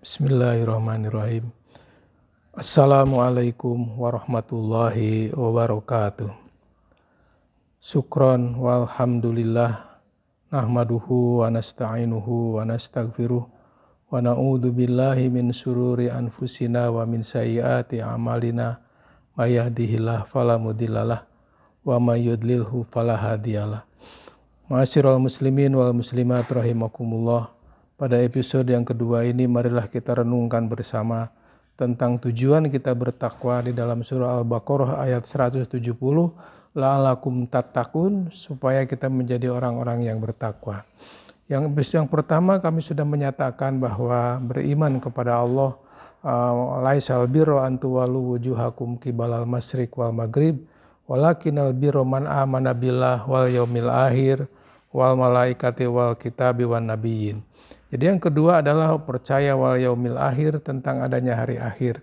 Bismillahirrahmanirrahim. Assalamualaikum warahmatullahi wabarakatuh. Syukron walhamdulillah nahmaduhu wa nasta'inuhu wa nastaghfiruh wa na'udzu billahi min syururi anfusina wa min sayyiati a'malina may yahdihillahu fala mudhillalah wa may yudlilhu fala hadiyalah. Ma'asyiral muslimin wal muslimat rahimakumullah. Pada episode yang kedua ini marilah kita renungkan bersama tentang tujuan kita bertakwa di dalam surah Al-Baqarah ayat 170, la'alakum tattaqun, supaya kita menjadi orang-orang yang bertakwa. Yang pertama kami sudah menyatakan bahwa beriman kepada Allah, laisal birra an tuwallu wujuhakum qibalal masyriq wal maghrib walakinal birra man amana billah wal yaumil akhir wal malaikati wal kitabi wan nabiyyin. Jadi yang kedua adalah percaya wal yaumil akhir, tentang adanya hari akhir.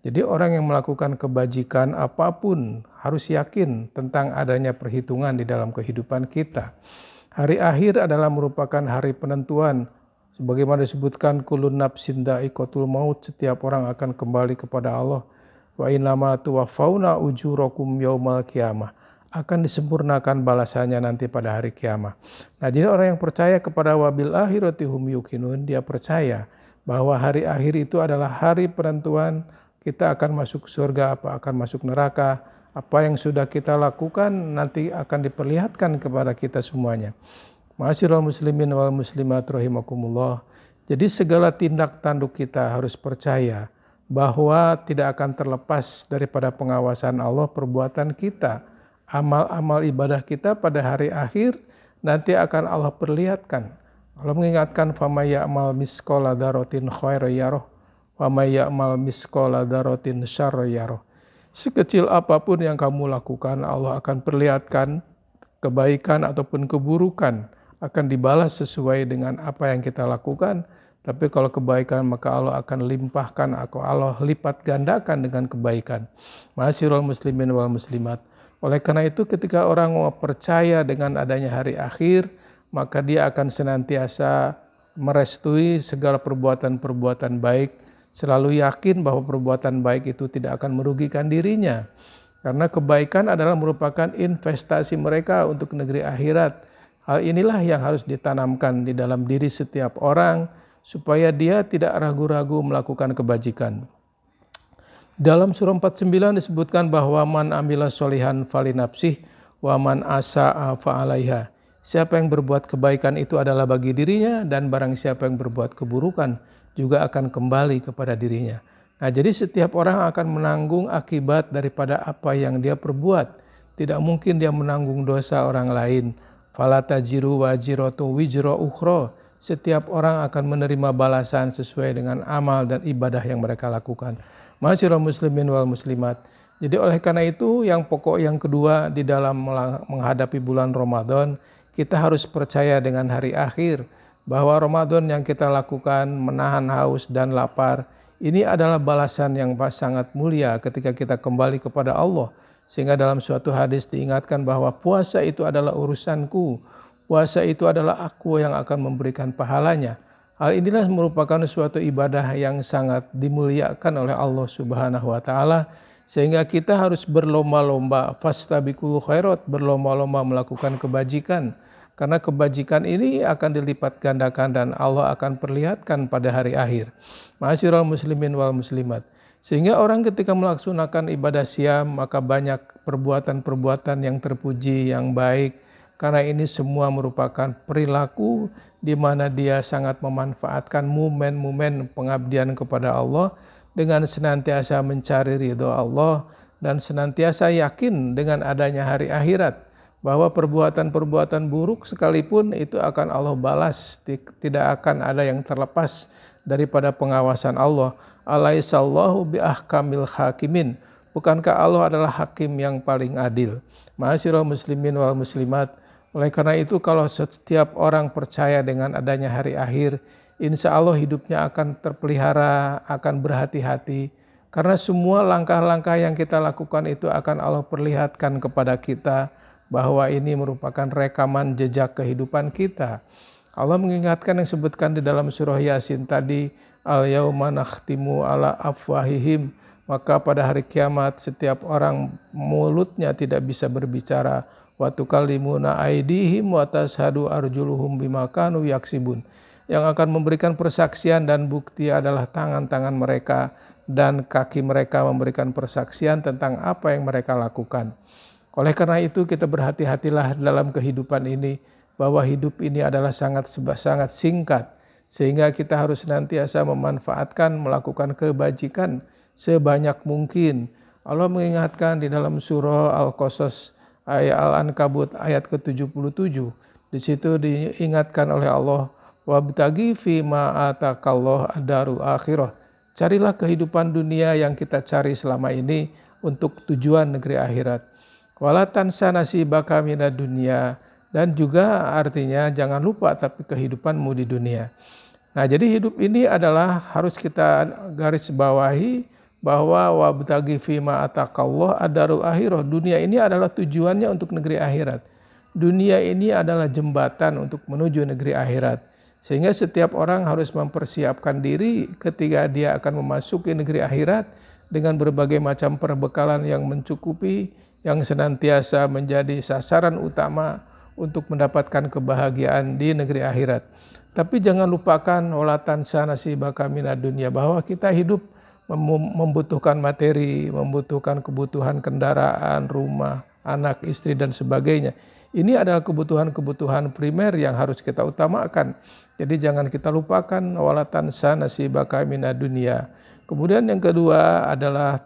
Jadi orang yang melakukan kebajikan apapun harus yakin tentang adanya perhitungan di dalam kehidupan kita. Hari akhir adalah merupakan hari penentuan. Sebagaimana disebutkan kulun nafsin dha'iqatul maut, setiap orang akan kembali kepada Allah. Wa innama tuwaffawna ujurakum yaumal qiyamah, akan disempurnakan balasannya nanti pada hari kiamat. Nah, jadi orang yang percaya kepada wabil akhirati hum yuqinun, dia percaya bahwa hari akhir itu adalah hari penentuan kita akan masuk surga apa akan masuk neraka. Apa yang sudah kita lakukan nanti akan diperlihatkan kepada kita semuanya. Ma'asyiral muslimin wal muslimat rahimakumullah. Jadi segala tindak tanduk kita harus percaya bahwa tidak akan terlepas daripada pengawasan Allah perbuatan kita. Amal-amal ibadah kita pada hari akhir nanti akan Allah perlihatkan. Allah mengingatkan famay ya'mal misqala dzarratin khairan yarah wa may ya'mal misqala dzarratin syarran yarah. Sekecil apapun yang kamu lakukan, Allah akan perlihatkan. Kebaikan ataupun keburukan akan dibalas sesuai dengan apa yang kita lakukan. Tapi kalau kebaikan maka Allah akan limpahkan atau Allah lipat gandakan dengan kebaikan. Ma'asyiral muslimin wal muslimat. Oleh karena itu ketika orang percaya dengan adanya hari akhir, maka dia akan senantiasa merestui segala perbuatan-perbuatan baik, selalu yakin bahwa perbuatan baik itu tidak akan merugikan dirinya. Karena kebaikan adalah merupakan investasi mereka untuk negeri akhirat. Hal inilah yang harus ditanamkan di dalam diri setiap orang, supaya dia tidak ragu-ragu melakukan kebajikan. Dalam surah 49 disebutkan bahwa man amila sholihan falinafsih wa man asa'a fa'alaiha. Siapa yang berbuat kebaikan itu adalah bagi dirinya, dan barang siapa yang berbuat keburukan juga akan kembali kepada dirinya. Nah, jadi setiap orang akan menanggung akibat daripada apa yang dia perbuat. Tidak mungkin dia menanggung dosa orang lain. Fala tajiru wajiratu wijra ukhra. Setiap orang akan menerima balasan sesuai dengan amal dan ibadah yang mereka lakukan. Ma'asyiral muslimin wal muslimat. Jadi oleh karena itu yang pokok yang kedua di dalam menghadapi bulan Ramadan, kita harus percaya dengan hari akhir, bahwa Ramadan yang kita lakukan menahan haus dan lapar, ini adalah balasan yang sangat mulia ketika kita kembali kepada Allah. Sehingga dalam suatu hadis diingatkan bahwa puasa itu adalah urusanku, puasa itu adalah aku yang akan memberikan pahalanya. Hal inilah merupakan suatu ibadah yang sangat dimuliakan oleh Allah Subhanahu wa taala, sehingga kita harus berlomba-lomba, fastabiqul khairat, berlomba-lomba melakukan kebajikan. Karena kebajikan ini akan dilipat gandakan dan Allah akan perlihatkan pada hari akhir. Ma'asyiral muslimin wal muslimat. Sehingga orang ketika melaksanakan ibadah siam, maka banyak perbuatan-perbuatan yang terpuji, yang baik. Karena ini semua merupakan perilaku di mana dia sangat memanfaatkan momen-momen pengabdian kepada Allah dengan senantiasa mencari ridho Allah dan senantiasa yakin dengan adanya hari akhirat, bahwa perbuatan-perbuatan buruk sekalipun itu akan Allah balas, tidak akan ada yang terlepas daripada pengawasan Allah. Alaihissallahu biahkamil hakimin. Bukankah Allah adalah hakim yang paling adil? Ma'asyiral muslimin wal muslimat. Oleh karena itu kalau setiap orang percaya dengan adanya hari akhir, insya Allah hidupnya akan terpelihara, akan berhati-hati. Karena semua langkah-langkah yang kita lakukan itu akan Allah perlihatkan kepada kita, bahwa ini merupakan rekaman jejak kehidupan kita. Allah mengingatkan yang disebutkan di dalam surah Yasin tadi, al-yauma nakhtimu ala afwahihim, maka pada hari kiamat setiap orang mulutnya tidak bisa berbicara, wa tukallimuna aydihim wa tashhadu arjuluhum bima kanu yaksibun. Yang akan memberikan persaksian dan bukti adalah tangan-tangan mereka dan kaki mereka memberikan persaksian tentang apa yang mereka lakukan. Oleh karena itu kita berhati-hatilah dalam kehidupan ini, bahwa hidup ini adalah sangat singkat, sehingga kita harus senantiasa memanfaatkan, melakukan kebajikan sebanyak mungkin. Allah mengingatkan di dalam surah Al-Qasas ayat Al-Ankabut ayat ke-77. Di situ diingatkan oleh Allah, wabtaghi fima atakallah ad-darul akhirah. Carilah kehidupan dunia yang kita cari selama ini untuk tujuan negeri akhirat. Wala tansa nasibaka minad dunya, dan juga artinya jangan lupa tapi kehidupanmu di dunia. Nah, jadi hidup ini adalah harus kita garis bawahi bahwa wabtaghi fima atakallah ad-darul akhirah. Dunia ini adalah tujuannya untuk negeri akhirat. Dunia ini adalah jembatan untuk menuju negeri akhirat. Sehingga setiap orang harus mempersiapkan diri ketika dia akan memasuki negeri akhirat dengan berbagai macam perbekalan yang mencukupi, yang senantiasa menjadi sasaran utama untuk mendapatkan kebahagiaan di negeri akhirat. Tapi jangan lupakan wala tansa nasibaka minad dunya, bahwa kita hidup membutuhkan materi, membutuhkan kebutuhan kendaraan, rumah, anak, istri dan sebagainya. Ini adalah kebutuhan-kebutuhan primer yang harus kita utamakan. Jadi jangan kita lupakan wala tansa nasibaka minad dunya. Kemudian yang kedua adalah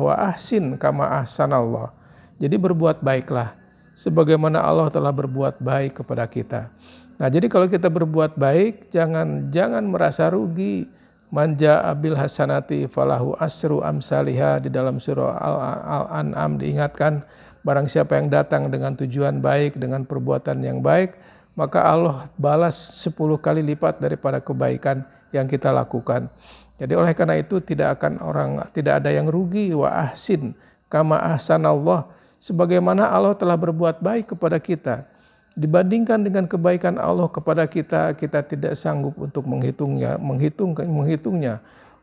wa ahsin kama ahsanallah. Jadi berbuat baiklah sebagaimana Allah telah berbuat baik kepada kita. Nah, jadi kalau kita berbuat baik, jangan merasa rugi. Manja abil hasanati falahu asru amsalihha, di dalam surah Al-An'am diingatkan, barang siapa yang datang dengan tujuan baik, dengan perbuatan yang baik, maka Allah balas 10 kali lipat daripada kebaikan yang kita lakukan. Jadi oleh karena itu tidak ada yang rugi. Wa ahsin kama ahsanallah, sebagaimana Allah telah berbuat baik kepada kita. Dibandingkan dengan kebaikan Allah kepada kita, kita tidak sanggup untuk menghitungnya.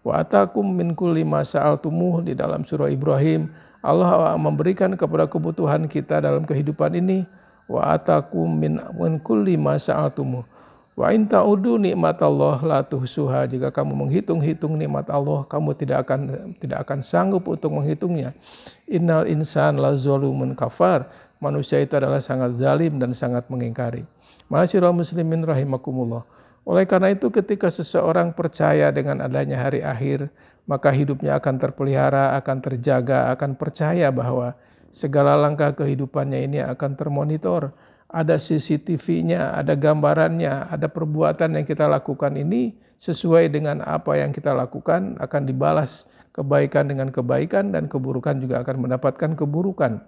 Wa atakum min kulli ma sa'altumuh, di dalam surah Ibrahim, Allah memberikan kepada kebutuhan kita dalam kehidupan ini. Wa atakum min kulli ma sa'altumuh. Wa in ta'udu nikmatallah la tuhsuha, jika kamu menghitung-hitung nikmat Allah, kamu tidak akan sanggup untuk menghitungnya. Innal insan la zalumun kafar, manusia itu adalah sangat zalim dan sangat mengingkari. Ma'asyiral muslimin rahimakumullah. Oleh karena itu ketika seseorang percaya dengan adanya hari akhir, maka hidupnya akan terpelihara, akan terjaga, akan percaya bahwa segala langkah kehidupannya ini akan termonitor. Ada CCTV-nya, ada gambarannya, ada perbuatan yang kita lakukan ini sesuai dengan apa yang kita lakukan akan dibalas kebaikan dengan kebaikan, dan keburukan juga akan mendapatkan keburukan.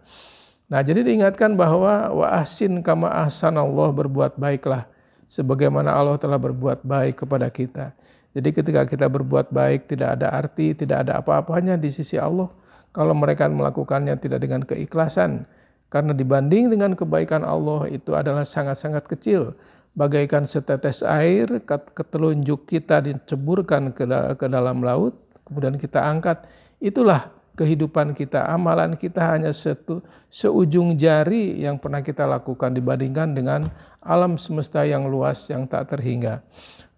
Nah, jadi diingatkan bahwa wa ahsin kama ahsanallah, berbuat baiklah sebagaimana Allah telah berbuat baik kepada kita. Jadi ketika kita berbuat baik tidak ada arti, tidak ada apa-apanya di sisi Allah kalau mereka melakukannya tidak dengan keikhlasan. Karena dibanding dengan kebaikan Allah itu adalah sangat-sangat kecil. Bagaikan setetes air, ketelunjuk kita diceburkan ke dalam laut, kemudian kita angkat. Itulah kehidupan kita, amalan kita hanya seujung jari yang pernah kita lakukan dibandingkan dengan alam semesta yang luas yang tak terhingga.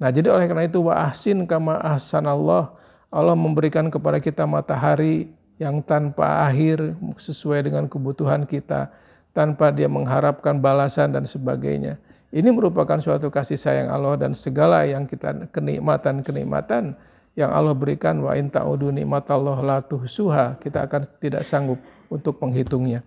Nah, jadi oleh karena itu wa ahsin kama ahsanallah, Allah memberikan kepada kita matahari yang tanpa akhir sesuai dengan kebutuhan kita, tanpa dia mengharapkan balasan dan sebagainya. Ini merupakan suatu kasih sayang Allah, dan segala yang kita kenikmatan yang Allah berikan, wa in ta'udu nikmatallahi la tuhsuha, kita akan tidak sanggup untuk menghitungnya.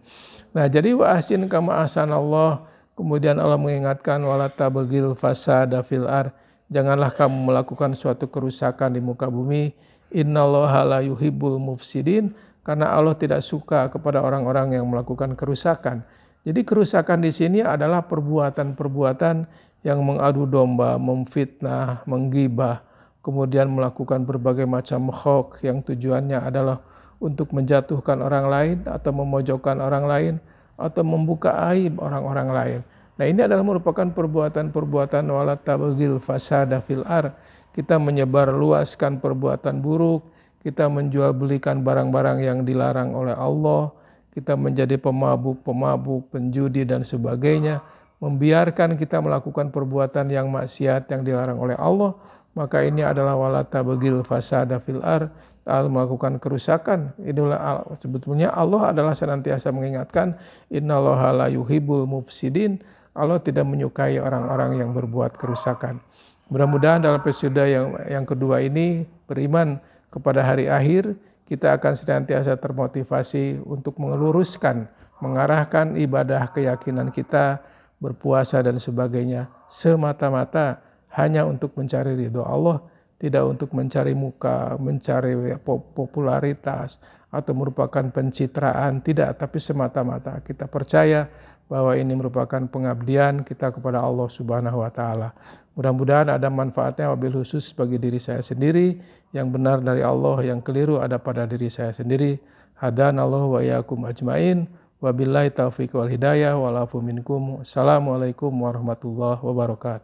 Nah, jadi wa ahsin kama ahsanallah, kemudian Allah mengingatkan wala tabghil fasada fil ardh, janganlah kamu melakukan suatu kerusakan di muka bumi. Innallaha la yuhibbul mufsidin, karena Allah tidak suka kepada orang-orang yang melakukan kerusakan. Jadi kerusakan di sini adalah perbuatan-perbuatan yang mengadu domba, memfitnah, menggibah, kemudian melakukan berbagai macam hoax yang tujuannya adalah untuk menjatuhkan orang lain atau memojokkan orang lain atau membuka aib orang-orang lain. Nah, ini adalah merupakan perbuatan-perbuatan wala tabghil fasada fil ar. Kita menyebar luaskan perbuatan buruk, kita menjual belikan barang-barang yang dilarang oleh Allah, kita menjadi pemabuk, penjudi dan sebagainya, membiarkan kita melakukan perbuatan yang maksiat yang dilarang oleh Allah, maka ini adalah wala tabghil fasada fil ar, melakukan kerusakan. Inilah sebetulnya Allah adalah senantiasa mengingatkan, innallaha la yuhibbul mufsidin. Allah tidak menyukai orang-orang yang berbuat kerusakan. Mudah-mudahan dalam episode yang kedua ini, beriman kepada hari akhir, kita akan senantiasa termotivasi untuk meluruskan, mengarahkan ibadah keyakinan kita, berpuasa dan sebagainya, semata-mata hanya untuk mencari ridho Allah, tidak untuk mencari muka, mencari popularitas, atau merupakan pencitraan, tidak, tapi semata-mata kita percaya bahwa ini merupakan pengabdian kita kepada Allah Subhanahu wa Ta'ala. Mudah-mudahan ada manfaatnya, wabil khusus bagi diri saya sendiri, yang benar dari Allah, yang keliru ada pada diri saya sendiri. Hadanallahu wa iyyakum ajmain, wabillahi taufiq wal hidayah, wal afu minkum. Assalamualaikum warahmatullahi wabarakatuh.